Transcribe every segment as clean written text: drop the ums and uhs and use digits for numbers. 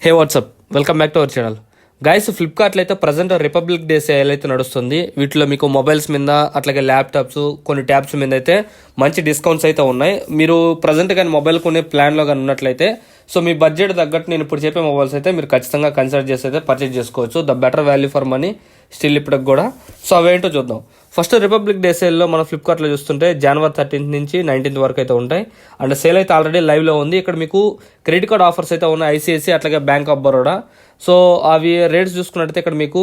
Hey WhatsApp, welcome back to our channel. Guys, ఫ్లిప్కార్ట్లో అయితే present republic day sale అయితే నడుస్తుంది. వీటిలో మీకు మొబైల్స్ మీద అట్లాగే ల్యాప్టాప్స్ కొన్ని ట్యాబ్స్ మీద అయితే మంచి డిస్కౌంట్స్ అయితే ఉన్నాయి. మీరు ప్రజెంట్ కానీ మొబైల్ కొనే ప్లాన్లో కానీ ఉన్నట్లయితే సో మీ బడ్జెట్ తగ్గట్టు నేను ఇప్పుడు చెప్పే మొబైల్స్ అయితే మీరు ఖచ్చితంగా కన్సిడర్ చేసి అయితే పర్చేజ్ చేసుకోవచ్చు. The better value for money still ఇప్పటికి కూడా. సో అవేంటో చూద్దాం. ఫస్ట్ రిపబ్లిక్ డే సేల్లో మన ఫ్లిప్కార్ట్లో చూస్తుంటే జనవరి 13th నుంచి 19th వరకు అయితే ఉంటాయి. అండ్ సేల్ అయితే ఆల్రెడీ లైవ్లో ఉంది. ఇక్కడ మీకు క్రెడిట్ కార్డ్ ఆఫర్స్ అయితే ఉన్నాయి, ఐసిఐసి అట్లాగే బ్యాంక్ ఆఫ్ బరోడా. సో అవి రేట్స్ చూసుకున్నట్టయితే ఇక్కడ మీకు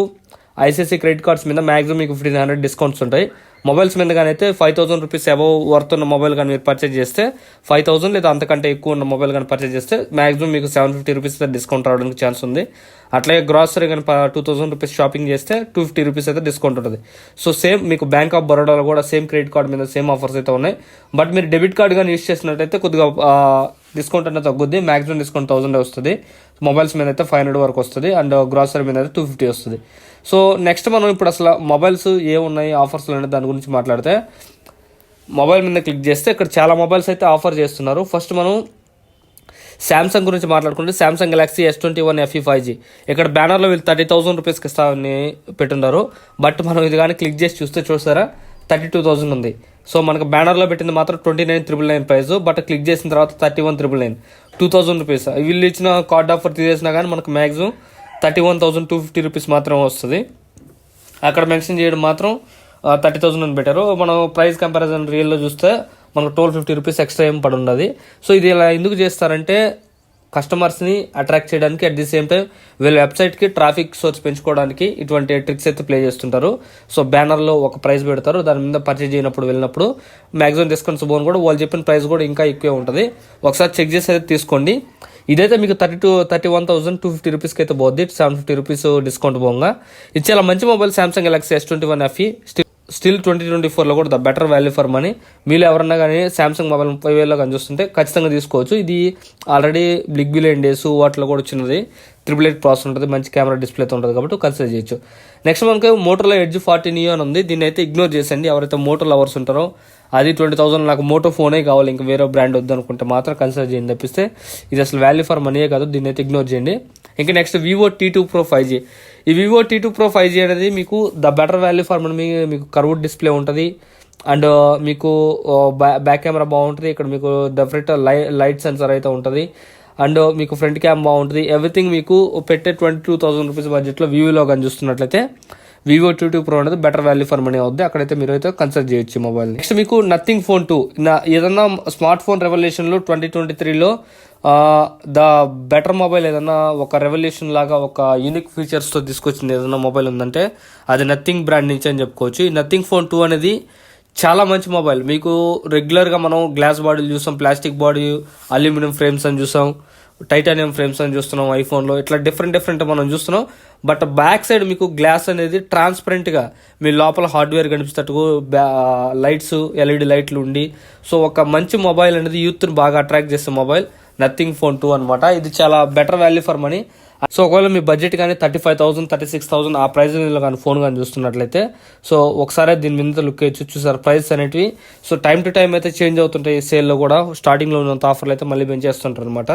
ఐసిఐసి క్రెడిట్ కార్డ్స్ మీద మాక్సిమం మీకు 1500 డిస్కౌంట్స్ ఉంటాయి. మొబైల్స్ మీద కానీ అయితే 5000 రూపీస్ అబవ్ వర్త్ ఉన్న మొబైల్ కానీ మీరు పర్చేజ్ చేస్తే 5000 లేదా అంతకంటే ఎక్కువ ఉన్న మొబైల్ కానీ పర్చేజ్ చేస్తే మాక్సిమం మీకు 750 రూపీస్ డిస్కౌంట్ రావడానికి ఛాన్స్ ఉంది. అట్లాగే గ్రాసరీ కానీ 2000 రూపీస్ షాపింగ్ చేస్తే 250 రూపీస్ అయితే డిస్కౌంట్ ఉంటుంది. సో సేమ్ మీకు బ్యాంక్ ఆఫ్ బరోడాలో కూడా సేమ్ క్రెడిట్ కార్డ్ మీద సేమ్ ఆఫర్స్ అయితే ఉన్నాయి. బట్ మీరు డెబిట్ కార్డ్ కానీ యూస్ చేసినట్టయితే కొద్దిగా డిస్కౌంట్ అనేది తగ్గుద్ది. మాక్సిమం డిస్కౌంట్ 1000 వస్తుంది. మొబైల్స్ మీద అయితే 500 వరకు వస్తుంది. అండ్ గ్రాసరీ మీద అయితే 250 వస్తుంది. సో నెక్స్ట్ మనం ఇప్పుడు అసలు మొబైల్స్ ఏమున్నాయి ఆఫర్స్లో అనే దాని గురించి మాట్లాడితే, మొబైల్ మీద క్లిక్ చేస్తే ఇక్కడ చాలా మొబైల్స్ అయితే ఆఫర్ చేస్తున్నారు. ఫస్ట్ మనం శాంసంగ్ గురించి మాట్లాడుకుంటే Samsung Galaxy S21 FE 5G ఇక్కడ బ్యానర్లో వీళ్ళు 30,000 రూపీస్కి ఇస్తామని పెట్టున్నారు. బట్ మనం ఇది కానీ క్లిక్ చేసి చూస్తారా 32,000 ఉంది. సో మనకు బ్యానర్లో పెట్టింది మాత్రం 29,999 ప్రైస్. బట్ క్లిక్ చేసిన తర్వాత 31,999 2,000 రూపీస్. వీళ్ళు ఇచ్చిన కార్డ్ ఆఫర్ తీసేసినా కానీ మనకు మ్యాక్సిమం 31,250 రూపీస్ మాత్రం వస్తుంది. అక్కడ మెన్షన్ చేయడం మాత్రం 30,000 అని పెట్టారు. మనం ప్రైస్ కంపారిజన్ రియల్లో చూస్తే మనకు 1250 రూపీస్ ఎక్స్ట్రా ఏం పడి ఉన్నది. సో ఇది ఇలా ఎందుకు చేస్తారంటే కస్టమర్స్ని అట్రాక్ట్ చేయడానికి, అట్ ది సేమ్ టైం వీళ్ళ వెబ్సైట్కి ట్రాఫిక్ సోర్స్ పెంచుకోవడానికి ఇటువంటి ట్రిక్స్ అయితే ప్లే చేస్తుంటారు. సో బ్యానర్లో ఒక ప్రైస్ పెడతారు, దాని మీద పర్చేజ్ చేయనప్పుడు వెళ్ళినప్పుడు మ్యాక్సిమం డిస్కౌంట్స్ పోను కూడా వాళ్ళు చెప్పిన ప్రైస్ కూడా ఇంకా ఎక్కువే ఉంటుంది. ఒకసారి చెక్ చేసి అయితే తీసుకోండి. ఇదైతే మీకు 31,250 రూపీస్కి అయితే పోద్ది. 750 రూపీస్ డిస్కౌంట్ పోగా ఇది చాలా మంచి mobile. Samsung Galaxy S21 FE still 2024లో కూడా the better value for money. మీరు ఎవరన్నా కానీ శాంసంగ్ మొబైల్ 30,000లో కానీ చూస్తుంటే ఖచ్చితంగా తీసుకోవచ్చు. ఇది ఆల్రెడీ బిగ్ బిలియన్ డేస్ వాటిలో కూడా వచ్చినది. 888 ప్రాసెసర్ ఉంటుంది, మంచి కెమెరా డిస్ప్లేతో ఉంటుంది కాబట్టి కన్సిడర్ చేయొచ్చు. నెక్స్ట్ మనకి మోటోలో ఎడ్జ్ 40 నియో అని ఉంది. దీన్ని అయితే ఇగ్నోర్ చేసండి. ఎవరైతే మోటో లవర్స్ ఉంటారో అది 20,000 నాకు మోటో ఫోనే కావాలి, ఇంకా వేరే బ్రాండ్ వద్దు అనుకుంటే మాత్రం కన్సిడర్ చేయండి తప్పిస్తే ఇది అసలు వాల్యూ ఫర్ మనీయే కాదు. దీన్ని అయితే ఇగ్నోర్ చేయండి. ఇంకా next Vivo T2 Pro 5G. ఈ వివో T2 Pro 5G అనేది మీకు the better value for money. మీకు కర్వ్డ్ డిస్ప్లే ఉంటుంది అండ్ మీకు బ్యాక్ కెమెరా బాగుంటుంది. ఇక్కడ మీకు డెఫినెట్ లైట్ సెన్సర్ అయితే ఉంటుంది అండ్ మీకు ఫ్రంట్ క్యామ్ బాగుంటుంది. ఎవ్రీథింగ్ మీకు పెట్టే 22,000 రూపీస్ బడ్జెట్లో వివోలో కానీ చూస్తున్నట్లయితే వివో T2 Pro అనేది బెటర్ వాల్యూ ఫర్ మనీ అవుద్ది. అక్కడైతే మీరు అయితే కన్సిడర్ చేయొచ్చు మొబైల్. నెక్స్ట్ మీకు నథింగ్ ఫోన్ 2. ఏదన్నా స్మార్ట్ ఫోన్ రెవల్యూషన్లో 2023లో ద బెటర్ మొబైల్ ఏదన్నా ఒక రెవల్యూషన్ లాగా ఒక యూనిక్ ఫీచర్స్తో తీసుకొచ్చింది ఏదన్నా మొబైల్ ఉందంటే అది నథింగ్ బ్రాండ్ నుంచి అని చెప్పుకోవచ్చు. ఈ నథింగ్ ఫోన్ 2 అనేది చాలా మంచి మొబైల్. మీకు రెగ్యులర్గా మనం గ్లాస్ బాడీలు చూసాం, ప్లాస్టిక్ బాడీ, అల్యూమినియం ఫ్రేమ్స్ అని చూసాం, టైటానియం ఫ్రేమ్స్ అని చూస్తున్నాం ఐఫోన్లో. ఇట్లా డిఫరెంట్ మనం చూస్తున్నాం. బట్ బ్యాక్ సైడ్ మీకు గ్లాస్ అనేది ట్రాన్స్పరెంట్గా మీ లోపల హార్డ్వేర్ కనిపిస్తట్టు లైట్స్ LED లైట్లు ఉండి సో ఒక మంచి మొబైల్ అనేది యూత్ని బాగా అట్రాక్ట్ చేసే మొబైల్ నథింగ్ ఫోన్ 2 అనమాట. ఇది చాలా better value for money. So ఒకవేళ మీ బడ్జెట్ కానీ 35,000 36,000 ఆ ప్రైస్ కానీ ఫోన్ కానీ చూస్తున్నట్లయితే సో ఒకసారి దీని మీద లుక్ వేయచ్చు. చూసారు ప్రైస్ అనేటివి. సో టైం టు టైం అయితే చేంజ్ అవుతుంటాయి. సేల్లో కూడా స్టార్టింగ్లో ఉన్నంత ఆఫర్లు అయితే మళ్ళీ పెంచేస్తుంటారు అనమాట.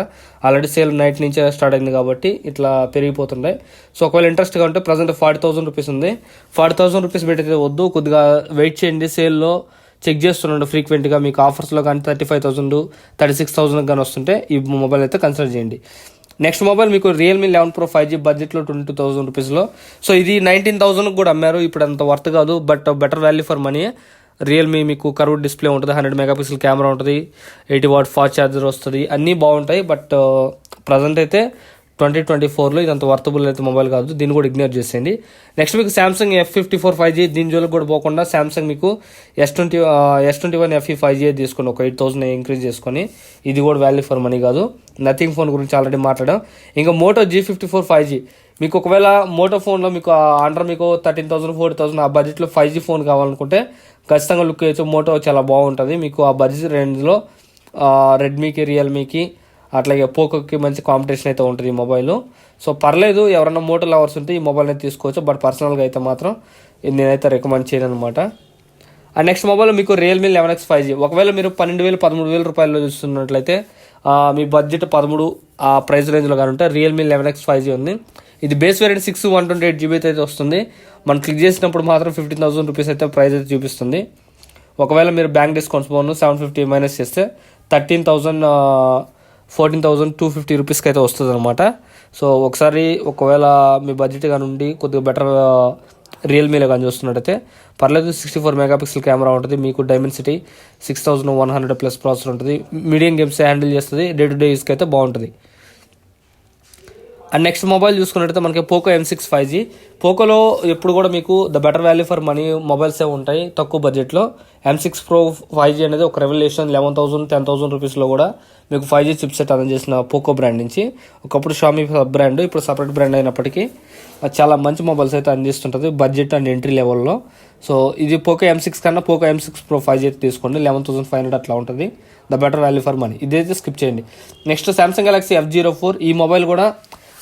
ఆల్రెడీ సేల్ నైట్ నుంచే స్టార్ట్ అయింది కాబట్టి ఇట్లా పెరిగిపోతుంటాయి. సో ఒకవేళ ఇంట్రెస్ట్గా ఉంటే ప్రజెంట్ 40,000 రూపీస్ ఉంది. 40,000 రూపీస్ పెట్టయితే వద్దు, కొద్దిగా వెయిట్ చేయండి. సేల్లో చెక్ చేస్తున్నాడు ఫ్రీక్వెంట్గా. మీకు ఆఫర్స్లో కానీ 35,000 36,000 కానీ వస్తుంటే ఈ మొబైల్ అయితే కన్సిడర్ చేయండి. నెక్స్ట్ మొబైల్ మీకు రియల్మీ 11 Pro 5G బడ్జెట్లో 22,000 రూపీస్లో. సో ఇది 19,000 కూడా అమ్మారు. ఇప్పుడు అంత వర్త్ కాదు but better value for money. Realme మీకు కర్వ్డ్ డిస్ప్లే ఉంటుంది, 100 మెగాపిక్సెల్ కెమెరా ఉంటుంది, 80 వాట్ ఫాస్ట్ ఛార్జర్ వస్తుంది, అన్నీ బాగుంటాయి. బట్ ప్రజెంట్ అయితే 2024లో ఇదంత వర్తబుల్ అయితే మొబైల్ కాదు. దీన్ని కూడా ఇగ్నోర్ చేసేయండి. నెక్స్ట్ మీకు శాంసంగ్ F54 5G. దీని జోలికి కూడా పోకుండా శాంసంగ్ మీకు S21 FE 5G తీసుకోండి. ఒక 8,000 ఇంక్రీజ్ చేసుకొని. ఇది కూడా వాల్యూ ఫర్ మనీ కాదు. నథింగ్ ఫోన్ గురించి ఆల్రెడీ మాట్లాడాం. ఇంకా మోటో G54 5G. మీకు ఒకవేళ మోటో ఫోన్లో మీకు అండర్ మీకు 13,000 14,000 ఆ బడ్జెట్లో 5G ఫోన్ కావాలనుకుంటే ఖచ్చితంగా లుక్ చేయొచ్చు. మోటో చాలా బాగుంటుంది. మీకు ఆ బడ్జెట్ రేంజ్లో రెడ్మీకి, రియల్మీకి అట్లాగే పోకోకి మంచి కాంపిటీషన్ అయితే ఉంటుంది ఈ మొబైల్. సో పర్లేదు, ఎవరైనా మోటో లవర్స్ ఉంటే ఈ మొబైల్ అయితే తీసుకోవచ్చు. బట్ పర్సనల్గా అయితే మాత్రం నేనైతే రికమెండ్ చేయను అనమాట. అండ్ నెక్స్ట్ మొబైల్ మీకు రియల్మీ 11X 5G. ఒకవేళ మీరు 12,000 13,000 రూపాయల్లో చూస్తున్నట్లయితే మీ బడ్జెట్ 13 ఆ ప్రైస్ రేంజ్లో కానీ ఉంటే రియల్మీ 11X 5G ఉంది. ఇది బేస్ వేరియంట్ 6 128GB అయితే వస్తుంది. మనం క్లిక్ చేసినప్పుడు మాత్రం 15,000 రూపీస్ అయితే ప్రైస్ అయితే చూపిస్తుంది. ఒకవేళ మీరు బ్యాంక్ డిస్కౌంట్స్ పోను 750 మైనస్ చేస్తే 14,250 రూపీస్కి అయితే వస్తుంది అనమాట. సో ఒకవేళ మీ బడ్జెట్ కానీ ఉండి కొద్దిగా బెటర్ రియల్మీలో కానీ చూస్తున్నట్టయితే పర్లేదు. 64 మెగాపిక్సెల్ కెమెరా ఉంటుంది. మీకు డైమెన్సిటీ 6100+ ప్రాసెసర్ ఉంటుంది. మీడియం గేమ్స్ హ్యాండిల్ చేస్తుంది. డే టు డే యూస్కి అయితే బాగుంటుంది. అండ్ నెక్స్ట్ మొబైల్ చూసుకున్నట్టయితే మనకి పోకో M6 5G. పోకోలో ఎప్పుడు కూడా మీకు the better value for money మొబైల్సే ఉంటాయి తక్కువ బడ్జెట్లో. M6 Pro 5G అనేది ఒక రెవల్యూషన్. 11,000 10,000 రూపీస్లో కూడా మీకు 5G చిప్ సెట్ అందజేసిన పోకో బ్రాండ్ నుంచి. ఒకప్పుడు షామీ బ్రాండ్, ఇప్పుడు సపరేట్ బ్రాండ్ అయినప్పటికీ చాలా మంచి మొబైల్స్ అయితే అందిస్తుంటుంది బడ్జెట్ అండ్ ఎంట్రీ లెవెల్లో. సో ఇది పోకో M6 కన్నా పోకో M6 Pro 5G అయితే తీసుకోండి. 11,500 అట్లా ఉంటుంది. The better value for money. ఇదైతే స్కిప్ చేయండి. Next Samsung Galaxy F04. ఈ మొబైల్ కూడా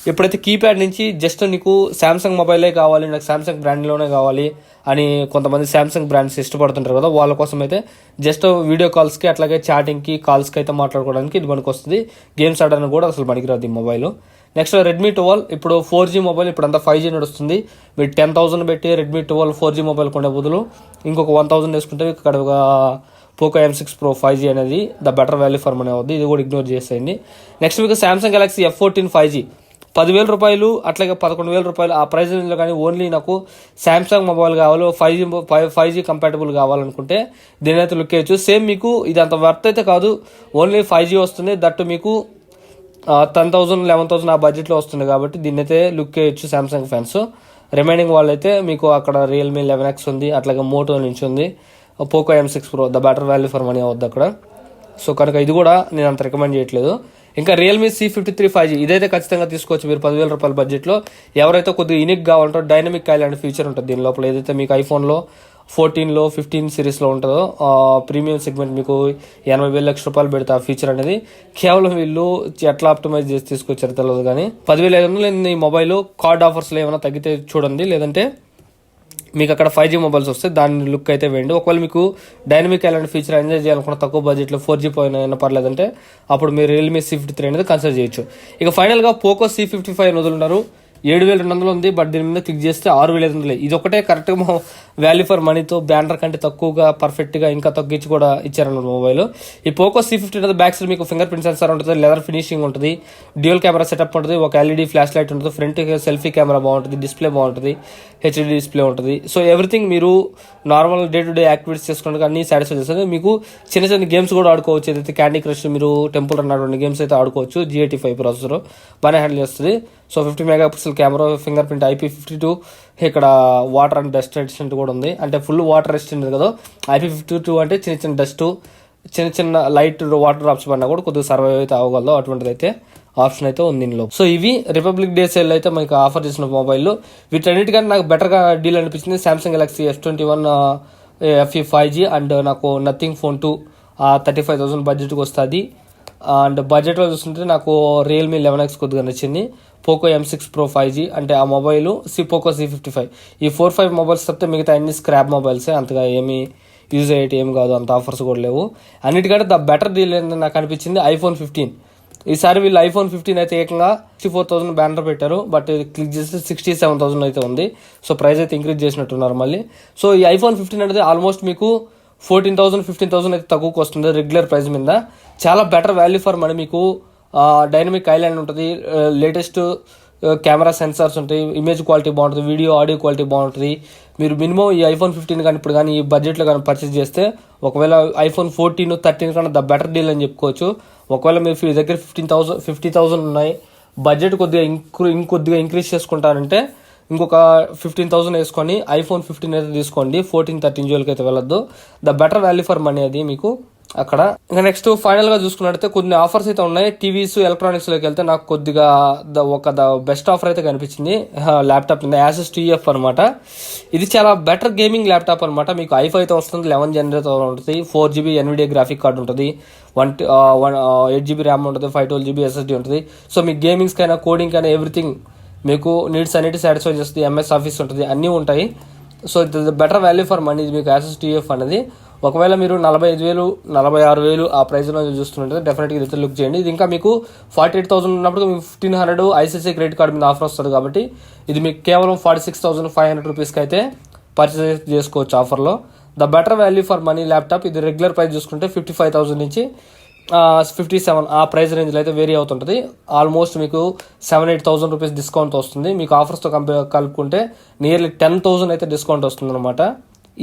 ఎప్పుడైతే కీప్యాడ్ నుంచి జస్ట్ నీకు శాంసంగ్ మొబైలే కావాలి, నాకు శాంసంగ్ బ్రాండ్లోనే కావాలి అని కొంతమంది శాంసంగ్ బ్రాండ్స్ ఇష్టపడుతుంటారు కదా, వాళ్ళ కోసం అయితే జస్ట్ వీడియో కాల్స్కి అట్లాగే చాటింగ్కి కాల్స్కి అయితే మాట్లాడుకోవడానికి ఇది మనకు వస్తుంది. గేమ్స్ ఆడడానికి కూడా అసలు పనికిరాదు ఈ మొబైల్. Next Redmi 12. ఇప్పుడు 4G మొబైల్, ఇప్పుడు అంతా 5G నడుస్తుంది. మీరు 10,000 పెట్టి రెడ్మీ 12 4G మొబైల్ కొనే బదులు ఇంకొక 1,000 వేసుకుంటే ఇక్కడ ఒక పోకో M6 Pro 5G అనేది the better value for money అవుద్ది. ఇది కూడా ఇగ్నోర్ చేసేయండి. నెక్స్ట్ మీకు సామ్సంగ్ గెలాక్సీ F14 5G 10,000 రూపాయలు అట్లాగే 11,000 రూపాయలు ఆ ప్రైస్ రేంజ్లో కానీ ఓన్లీ నాకు శాంసంగ్ మొబైల్ కావాలి, 5G కంపాటబుల్ కావాలనుకుంటే దీని అయితే లుక్ చేయొచ్చు. సేమ్ మీకు ఇది అంత వర్త్ అయితే కాదు, ఓన్లీ 5G వస్తుంది. దట్టు మీకు 10,000 11,000 ఆ బడ్జెట్లో వస్తుంది కాబట్టి దీన్ని అయితే లుక్ చేయొచ్చు శాంసంగ్ ఫ్యాన్స్. రిమైనింగ్ వాళ్ళైతే మీకు అక్కడ రియల్మీ 11X ఉంది, అట్లాగే మోటో నుంచి ఉంది, Poco M6 Pro the better value for money అవుద్ది అక్కడ. సో కనుక ఇది కూడా నేను అంత రికమెండ్ చేయట్లేదు. ఇంకా రియల్మీ C53 5G ఇదైతే ఖచ్చితంగా తీసుకోవచ్చు మీరు 10,000 రూపాయల బడ్జెట్లో. ఎవరైతే కొద్దిగా యూనిక్ కావాలంటో డైనమిక్ ఐలాండ్ ఫీచర్ ఉంటుంది దీని లోపల. ఏదైతే మీకు ఐఫోన్లో 14లో 15 సిరీస్లో ఉంటుందో ప్రీమియం సెగ్మెంట్ మీకు 80,000 లక్ష రూపాయలు పెడితే ఆ ఫీచర్ అనేది కేవలం వీళ్ళు ఎట్లా ఆప్టిమైజ్ చేసి తీసుకొచ్చారు తెలియదు. కానీ 10,500 ఈ మొబైల్ కార్డ్ ఆఫర్స్లో ఏమైనా తగ్గితే చూడండి, లేదంటే మీకు అక్కడ 5G మొబైల్స్ వస్తే దాని లుక్ అయితే వేయండి. ఒకవేళ మీకు డైనమిక్ ఐలాండ్ ఫీచర్ ఎంజాయ్ చేయాలనుకున్న తక్కువ బడ్జెట్లో 4G పోయినా పర్లేదంటే అప్పుడు మీరు రియల్మీ C53 అనేది కన్సిడర్ చేయొచ్చు. ఇక ఫైనల్గా పోకో C55 వదులున్నారు. 7,200 ఉంది, బట్ దీని మీద క్లిక్ చేస్తే 6,500. ఇది ఒకటే కరెక్ట్గా వాల్యూ ఫర్ మనీతో బ్యానర్ కంటే తక్కువగా పర్ఫెక్ట్గా ఇంకా తగ్గించి కూడా ఇచ్చారన్నమాట మొబైల్. ఈ పోకో C50 అనేది బ్యాక్ సైడ్ మీకు ఫింగర్ ప్రింట్ సెన్సార్ ఉంటుంది, లెదర్ ఫినిషింగ్ ఉంటుంది, డ్యూయల్ కెమెరా సెటప్ ఉంటుంది, ఒక LED ఫ్లాష్ లైట్ ఉంటుంది, ఫ్రంట్ సెల్ఫీ కెమెరా బాగుంటుంది, డిస్ప్లే బాగుంటుంది, HD డిస్ప్లే ఉంటుంది. సో ఎవ్రీథింగ్ మీరు normal day to day activities చేసుకోవడానికి అన్ని సాటిస్ఫై చేస్తుంది. మీకు చిన్న చిన్న గేమ్స్ కూడా ఆడుకోవచ్చు. ఏదైతే క్యాండీ క్రష్, మీరు టెంపుల్ రన్ అటువంటి గేమ్స్ అయితే ఆడుకోవచ్చు. G85 ప్రాసెసర్ బాగానే హ్యాండిల్ చేస్తుంది. So 50 megapixel camera, finger print, IP52, ఇక్కడ వాటర్ అండ్ డస్ట్ రెసిస్టెంట్ కూడా ఉంది. అంటే ఫుల్ వాటర్ రెసిస్టెంట్ కదా. IP52 అంటే చిన్న చిన్న డస్ట్, చిన్న చిన్న లైట్ వాటర్ డ్రాప్స్ పడినా కూడా కొద్దిగా సర్వైవ్ అయితే అవ్వగలదు. అటువంటిది అయితే ఆప్షన్ అయితే ఉంది దీనిలో. సో ఇవి రిపబ్లిక్ డే సేల్ అయితే మనకి ఆఫర్ చేసిన మొబైల్. వీటన్నిటికంటే నాకు బెటర్గా డీల్ అనిపించింది Samsung Galaxy S21 FE 5G and నాకు నథింగ్ ఫోన్ 2 35,000 బడ్జెట్కి వస్తుంది. అండ్ బడ్జెట్లో చూస్తుంటే నాకు రియల్మీ 11X కొద్దిగా నచ్చింది. పోకో M6 Pro 5G అంటే ఆ మొబైల్, పోకో C55 ఈ 4-5 మొబైల్స్ తప్పితే మిగతా అన్ని స్క్రాప్ మొబైల్సే, అంతగా ఏమీ యూజ్ అయ్యేటి ఏం కాదు, అంత ఆఫర్స్ కూడా లేవు. అన్నిటికంటే ద బెటర్ డీల్ ఏంటంటే నాకు అనిపించింది iPhone 15. ఈసారి వీళ్ళు iPhone 15 అయితే ఏకంగా 64,000 బ్యానర్ పెట్టారు, బట్ క్లిక్ చేస్తే 67,000 అయితే ఉంది. సో ప్రైస్ అయితే ఇంక్రీజ్ చేసినట్టున్నారు మళ్ళీ. సో ఈ iPhone 15 అనేది ఆల్మోస్ట్ మీకు 14,000 15,000 అయితే తక్కువకి వస్తుంది రెగ్యులర్ ప్రైస్ మీద. చాలా బెటర్ వాల్యూ ఫర్ మనీ. మీకు డైనమిక్ ఐలాండ్ ఉంటుంది, లేటెస్ట్ కెమెరా సెన్సార్స్ ఉంటాయి, ఇమేజ్ క్వాలిటీ బాగుంటుంది, వీడియో ఆడియో క్వాలిటీ బాగుంటుంది. మీరు మినిమం ఈ iPhone 15 కానీ ఇప్పుడు కానీ ఈ బడ్జెట్లో కానీ పర్చేస్ చేస్తే ఒకవేళ iPhone 14 13 కన్నా ద బెటర్ డీల్ అని చెప్పుకోవచ్చు. ఒకవేళ మీరు మీ దగ్గర 50,000 ఉన్నాయి, బడ్జెట్ కొద్దిగా ఇంకొద్దిగా ఇంక్రీజ్ చేసుకుంటారంటే ఇంకొక 15,000 వేసుకొని iPhone 15 అయితే తీసుకోండి. 14 13 జోలికి అయితే వెళ్ళొద్దు. The better value for money అది మీకు అక్కడ. ఇంకా నెక్స్ట్ ఫైనల్గా చూసుకున్నట్టయితే కొన్ని ఆఫర్స్ అయితే ఉన్నాయి. టీవీస్ ఎలక్ట్రానిక్స్లోకి వెళ్తే నాకు కొద్దిగా ద బెస్ట్ ఆఫర్ అయితే కనిపించింది. ల్యాప్టాప్ Asus TUF అనమాట. ఇది చాలా బెటర్ గేమింగ్ ల్యాప్టాప్ అనమాట. మీకు i5 అయితే వస్తుంది, 11 జనరేటర్ ఉంటుంది, 4GB NVIDIA గ్రాఫిక్ కార్డ్ ఉంటుంది, 8GB ర్యామ్ ఉంటుంది, 512GB SSD ఉంటుంది. సో మీకు గేమింగ్స్ కైనా కోడింగ్ కైనా ఎవ్రీథింగ్ మీకు నీడ్స్ అన్నిటి సాటిస్ఫై చేస్తుంది. MS ఆఫీస్ ఉంటుంది, అన్నీ ఉంటాయి. సో ఇది బెటర్ వాల్యూ ఫర్ మనీ మీకు Asus TUF అనేది. ఒకవేళ మీరు 45,000 46,000 ఆ ప్రైస్లో చూస్తుంటే డెఫినెట్గా ఇదైతే లుక్ చేయండి. ఇది ఇంకా మీకు 48,000 ఉన్నప్పుడు మీకు 1,500 ఐసీసీ క్రెడిట్ కార్డు మీద ఆఫర్ వస్తుంది కాబట్టి ఇది మీకు కేవలం 46,500 రూపీస్కి అయితే పర్చేస్ చేసుకోవచ్చు ఆఫర్లో. The better value for money laptop. ఇది రెగ్యులర్ ప్రైస్ చూసుకుంటే 55,000 నుంచి 57 ఆ ప్రైస్ రేంజ్లో అయితే వేరీ అవుతుంటుంది. ఆల్మోస్ట్ మీకు 7-8,000 రూపీస్ డిస్కౌంట్ వస్తుంది. మీకు ఆఫర్స్తో కలుపుకుంటే నియర్లీ 10,000 అయితే డిస్కౌంట్ వస్తుంది అనమాట.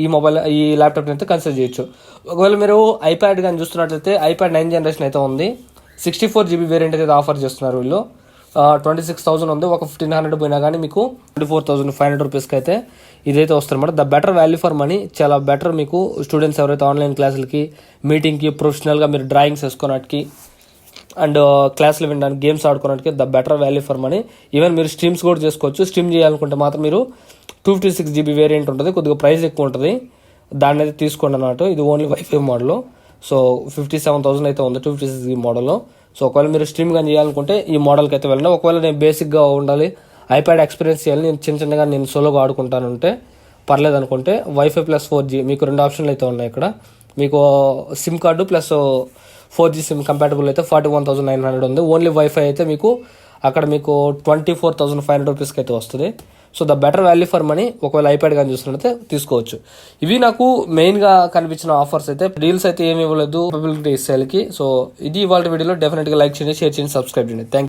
ఈ ల్యాప్టాప్ని అయితే కన్సిడర్ చేయొచ్చు. ఒకవేళ మీరు ఐప్యాడ్ కానీ చూస్తున్నట్లయితే ఐప్యాడ్ 9 జనరేషన్ అయితే ఉంది. 64 GB వేరియంట్ అయితే ఆఫర్ చేస్తున్నారు వీళ్ళు. 26,000 ఉంది. ఒక 1,500 పోయినా కానీ మీకు 24,500 రూపీస్కి అయితే ఇదైతే వస్తుందన్నమాట. The better value for money. చాలా బెటర్ మీకు స్టూడెంట్స్ ఎవరైతే ఆన్లైన్ క్లాసులకి, మీటింగ్కి, ప్రొఫెషనల్గా మీరు డ్రాయింగ్స్ వేసుకోవడానికి అండ్ క్లాసులు వినడానికి, గేమ్స్ ఆడుకోవడానికి the better value for money. Even మీరు స్ట్రీమ్స్ కూడా చేసుకోవచ్చు. స్ట్రీమ్ చేయాలనుకుంటే మాత్రం మీరు 256 GB వేరియంట్ ఉంటుంది. కొద్దిగా ప్రైస్ ఎక్కువ ఉంటుంది. దాన్ని అయితే తీసుకోండి అన్నమాట. ఇది ఓన్లీ వైఫై మోడల్. సో 57,000 అయితే ఉంది 256 GB మోడల్లో. సో ఒకవేళ మీరు స్ట్రీమ్ కానీ చేయాలనుకుంటే ఈ మోడల్కి అయితే వెళ్ళండి. ఒకవేళ నేను బేసిక్గా ఉండాలి, ఐప్యాడ్ ఎక్స్పీరియన్స్ చేయాలి, నేను చిన్నగా నేను సోలోగా ఆడుకుంటానంటే పర్లేదు అనుకుంటే వైఫై ప్లస్ 4G మీకు 2 ఆప్షన్లు అయితే ఉన్నాయి ఇక్కడ. మీకు SIM card plus 4G SIM compatible అయితే 41,900 ఉంది. ఓన్లీ వైఫై అయితే మీకు అక్కడ మీకు 24,500 రూపీస్కి అయితే వస్తుంది. So the better value for money. ఒకవేళ ఐప్యాడ్ కానీ చూస్తున్నట్లయితే తీసుకోవచ్చు. ఇవి నాకు మెయిన్గా కనిపించిన ఆఫర్స్ అయితే. డీల్స్ అయితే ఏమి ఇవ్వలేదు పబ్లిక్ సేల్కి. సో ఇది ఇవాళ వీడియోలో. డెఫినెట్గా లైక్ చేయండి, షేర్ చేయండి, సబ్స్క్రైబ్ చేయండి. థ్యాంక్